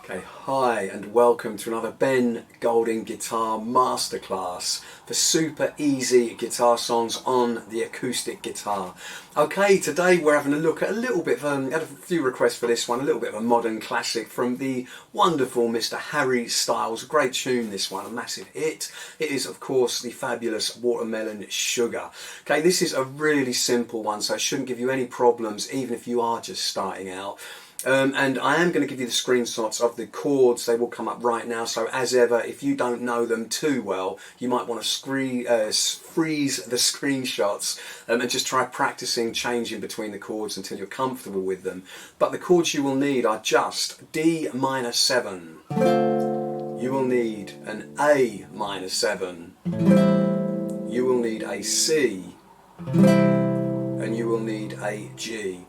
Okay, hi and welcome to another Ben Golding Guitar Masterclass for super easy guitar songs on the acoustic guitar. Okay, today we're having a look at a little bit of, had a few requests for this one, a little bit of a modern classic from the wonderful Mr. Harry Styles. Great tune this one, a massive hit. It is of course the fabulous Watermelon Sugar. Okay, this is a really simple one, so it shouldn't give you any problems even if you are just starting out. And I am going to give you the screenshots of the chords. They will come up right now, so as ever, if you don't know them too well, you might want to freeze the screenshots and just try practicing changing between the chords until you're comfortable with them. But the chords you will need are just D minor 7, you will need an A minor 7, you will need a C, and you will need a G.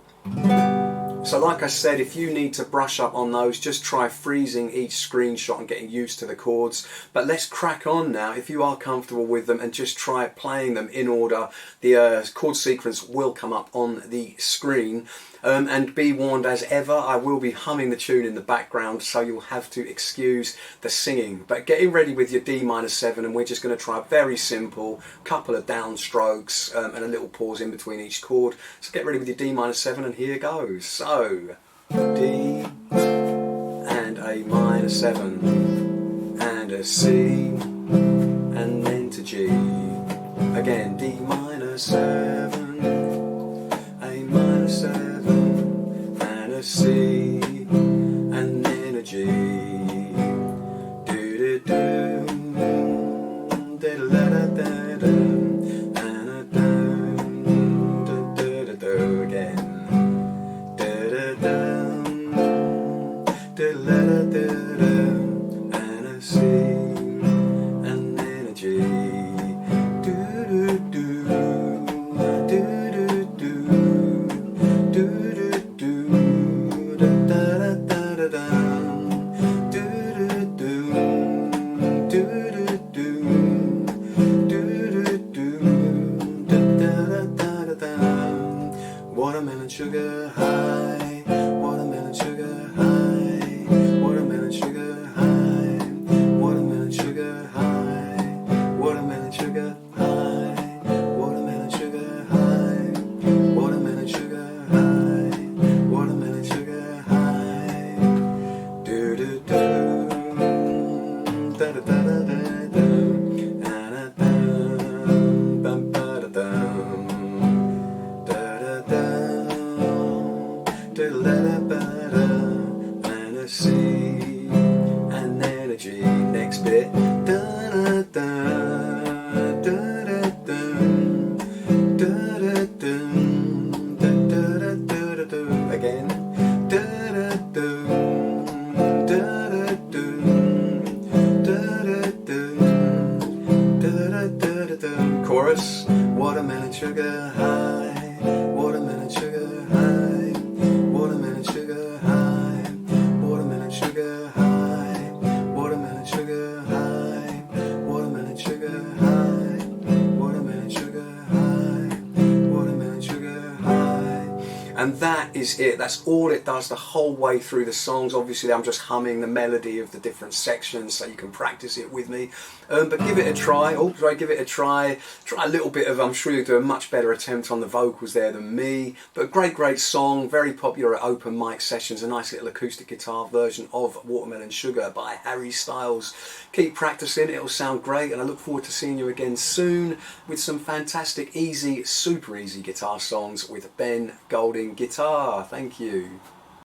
So like I said, if you need to brush up on those, just try freezing each screenshot and getting used to the chords. But let's crack on now, if you are comfortable with them, and just try playing them in order. The chord sequence will come up on the screen. And be warned, as ever, I will be humming the tune in the background, so you'll have to excuse the singing. But getting ready with your D minor 7, and we're just going to try a very simple couple of downstrokes and a little pause in between each chord. So get ready with your D minor 7, and here goes. So D and A minor 7 and a C and then to G. Again, D minor 7, A minor 7 and a C and then a G. Do do do, da da da da da, and a do do do do do again. And a C and then a G. Do do do do do do do do do da da da da da. Do do do do do do da da da da. Watermelon sugar high, watermelon sugar high, watermelon sugar high, watermelon sugar high, watermelon sugar high, watermelon sugar high, watermelon sugar high, watermelon sugar high. Do do do, da da da da da da, and a dum bum ba da dum, da da da, da da da da, and a C and then a G. Next bit, da da da da da da da da da da da da da again, da da da da da da da da. Chorus. Watermelon sugar high, watermelon sugar high, watermelon sugar high, watermelon sugar high, watermelon sugar high, watermelon sugar high, watermelon sugar high, watermelon sugar high. And that is it. That's all it does the whole way through the songs. Obviously I'm just humming the melody of the different sections so you can practice it with me. But give it a try. Give it a try. Try a little bit of, I'm sure you'll do a much better attempt on the vocals there than me. But great song, very popular at open mic sessions. A nice little acoustic guitar version of Watermelon Sugar by Harry Styles. Keep practicing, it'll sound great, and I look forward to seeing you again soon with some fantastic, easy, super easy guitar songs with Ben Golding Guitar. Thank you.